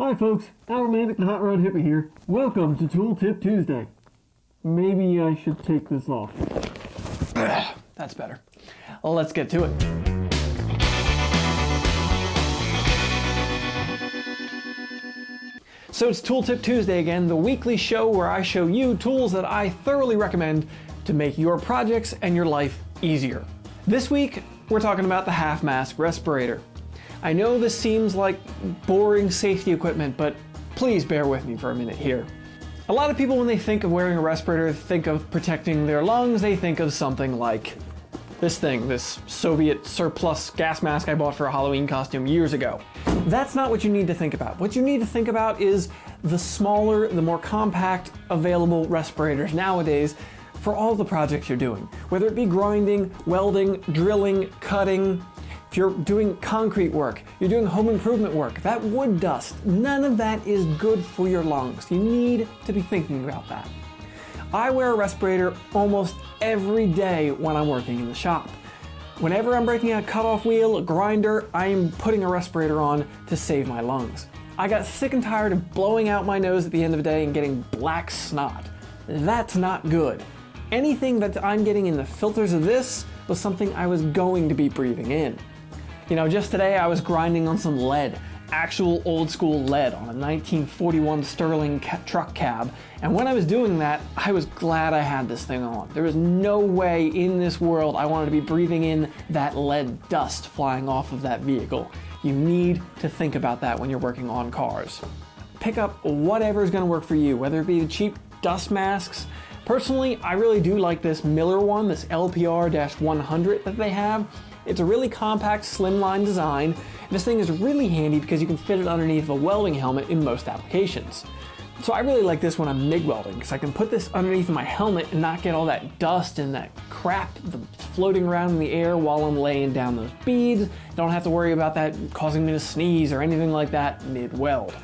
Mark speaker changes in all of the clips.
Speaker 1: Hi folks, Alromantic and HotRodHippie here. Welcome to Tooltip Tuesday. Maybe I should take this off.
Speaker 2: That's better. Well, let's get to it. So it's Tooltip Tuesday again, the weekly show where I show you tools that I thoroughly recommend to make your projects and your life easier. This week, we're talking about the half-mask respirator. I know this seems like boring safety equipment, but please bear with me for a minute here. A lot of people, when they think of wearing a respirator, think of protecting their lungs. They think of something like this thing, this Soviet surplus gas mask I bought for a Halloween costume years ago. That's not what you need to think about. What you need to think about is the smaller, the more compact available respirators nowadays for all the projects you're doing. Whether it be grinding, welding, drilling, cutting, if you're doing concrete work, you're doing home improvement work, that wood dust, none of that is good for your lungs. You need to be thinking about that. I wear a respirator almost every day when I'm working in the shop. Whenever I'm breaking a cutoff wheel, a grinder, I'm putting a respirator on to save my lungs. I got sick and tired of blowing out my nose at the end of the day and getting black snot. That's not good. Anything that I'm getting in the filters of this was something I was going to be breathing in. You know, just today I was grinding on some lead, actual old school lead on a 1941 Sterling truck cab. And when I was doing that, I was glad I had this thing on. There was no way in this world I wanted to be breathing in that lead dust flying off of that vehicle. You need to think about that when you're working on cars. Pick up whatever is going to work for you, whether it be the cheap dust masks. Personally, I really do like this Miller one, this LPR-100 that they have. It's a really compact, slimline design. This thing is really handy because you can fit it underneath a welding helmet in most applications. So I really like this when I'm MIG welding because I can put this underneath my helmet and not get all that dust and that crap floating around in the air while I'm laying down those beads. Don't have to worry about that causing me to sneeze or anything like that mid-weld.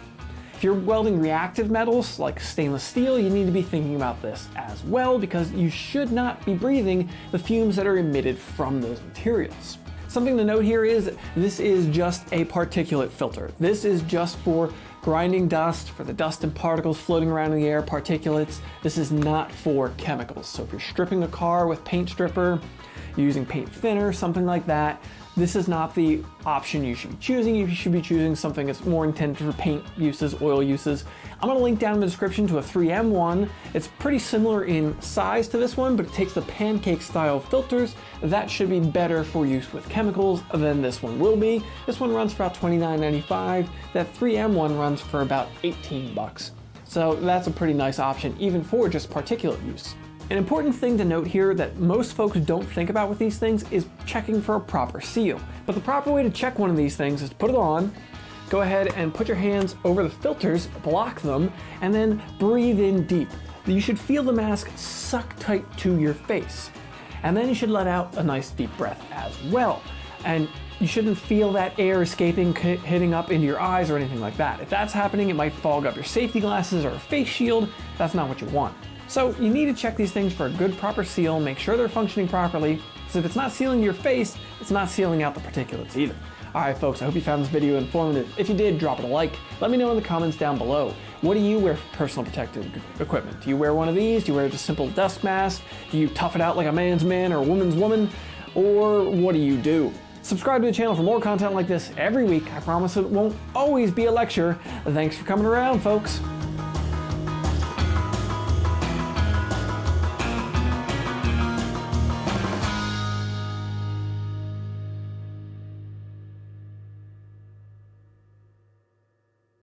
Speaker 2: If you're welding reactive metals like stainless steel, you need to be thinking about this as well because you should not be breathing the fumes that are emitted from those materials. Something to note here is this is just a particulate filter. This is just for grinding dust, for the dust and particles floating around in the air, particulates. This is not for chemicals. So if you're stripping a car with paint stripper, you're using paint thinner, something like that, this is not the option you should be choosing. You should be choosing something that's more intended for paint uses, oil uses. I'm gonna link down in the description to a 3M one. It's pretty similar in size to this one, but it takes the pancake style filters. That should be better for use with chemicals than this one will be. This one runs for about $29.95. That 3M one runs for about 18 bucks. So that's a pretty nice option, even for just particulate use. An important thing to note here that most folks don't think about with these things is checking for a proper seal. But the proper way to check one of these things is to put it on, go ahead and put your hands over the filters, block them, and then breathe in deep. You should feel the mask suck tight to your face. And then you should let out a nice deep breath as well. And you shouldn't feel that air escaping, hitting up into your eyes or anything like that. If that's happening, it might fog up your safety glasses or a face shield. That's not what you want. So you need to check these things for a good proper seal, make sure they're functioning properly, because if it's not sealing your face, it's not sealing out the particulates either. Alright folks, I hope you found this video informative. If you did, drop it a like. Let me know in the comments down below. What do you wear for personal protective equipment? Do you wear one of these? Do you wear just a simple dust mask? Do you tough it out like a man's man or a woman's woman? Or what do you do? Subscribe to the channel for more content like this every week. I promise it won't always be a lecture. Thanks for coming around, folks.